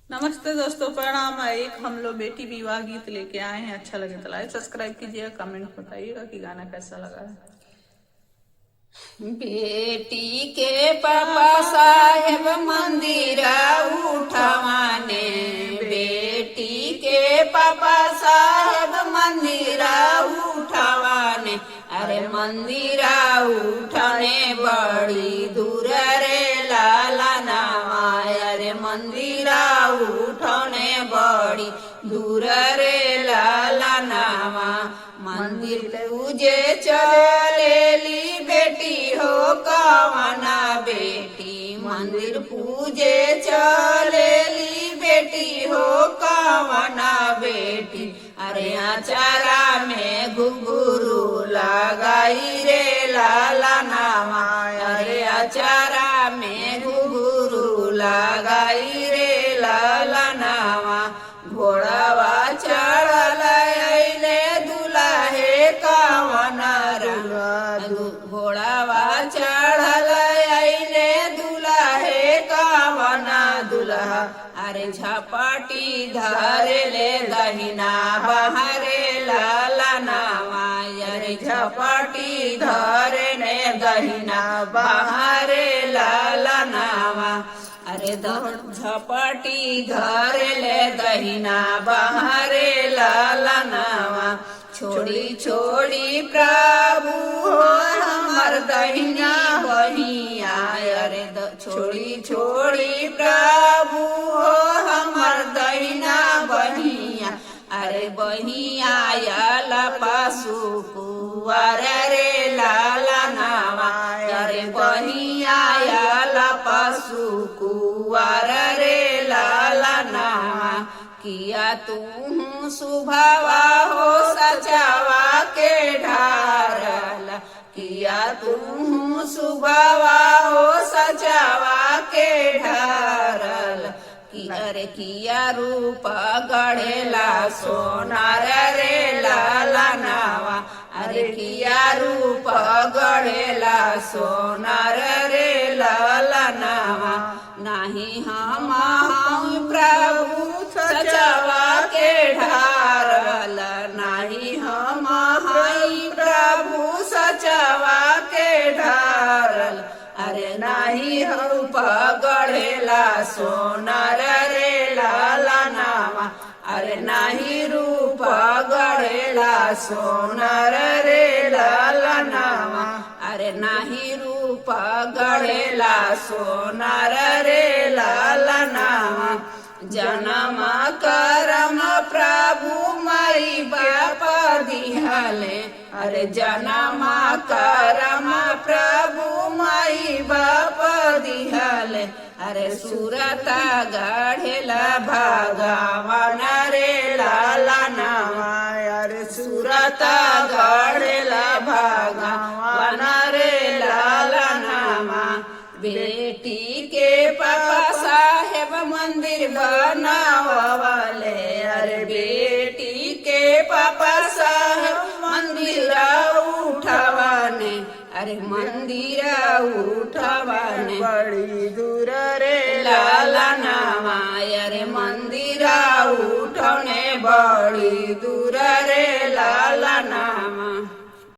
नमस्ते दोस्तों, प्रणाम। एक हम लोग बेटी विवाह गीत लेके आए हैं। अच्छा लगे तो लाइक सब्सक्राइब कीजिएगा, कमेंट बताइएगा कि गाना कैसा लगा है। बेटी के पापा साहेब मंदिर उठवाने, बेटी के पापा साहेब मंदिर उठवाने। अरे मंदिर उठने बड़ी दूर रे लाला नामा, अरे मंदिर उठने बड़ी दूर रे लाला नामा। मंदिर पूजे चलेली बेटी हो कवना बेटी, मंदिर पूजे चलेली बेटी हो कवना बेटी। अरे आचारा में घुघुरु लगाई रे लाला नामा, अरे आचारा में घुघुरु लगाई रे लाला नामा। घोड़ावा चढ़ल अइले दुल्हे कवना घोड़ावा चढ़ल अइले दुल्हे कवना दुल्हा। अरे झपटी धरे ले दहिना बहरे लाला नामा, अरे झपटी धरे ने दहिना बहरे लाला नामा। अरे झपटी धरे ले दहिना बहरे लाला नामा। छोड़ी छोड़ी प्रभु हो हमर दहिना बहिया, अरे छोड़ी छोड़ी प्रभु हो हमर दहिना बहिया। अरे बहिया आयल पशु कुंवर रे लाला नामा, अरे बहिया आयल पशु कुंवर रे लाला नामा। किया तू सुभावा हो सचावा के ढारल, किया तू सुभावा हो सचावा के ढारल। अरे किया रूप गढ़ेला सोनार रे लाला नावा, अरे किया रूप गढ़ेला सोनार रे लाला नावा। नाही हम प्रभु सचवा के ढारल, नाही हम प्रभु सचवा के ढारल। अरे नाही हम गढ़ेला सोनार रे लाला नामा, अरे नाही रूप गढ़ेला सोनार रे लाला नामा। अरे नाही रूप गढ़ेला सोनार रे लाला नामा। जन्म करम प्रभु माई बाप दिहले, अरे जन्म करम प्रभु माई बाप दिहले। अरे सूरत गढ़ेला भगवान रे लाला नामा, अरे सूरत गढ़ेला भगवान रे लाला नामा। बेटी के पापा साहेब मंदिर बनावले, अरे बेटी के पापा साहेब मंदिर उठवाने, अरे मंदिर उठवाने बड़ी दूर रे लाला नामा, अरे मंदिर उठने बड़ी दूर रे लाला नामा।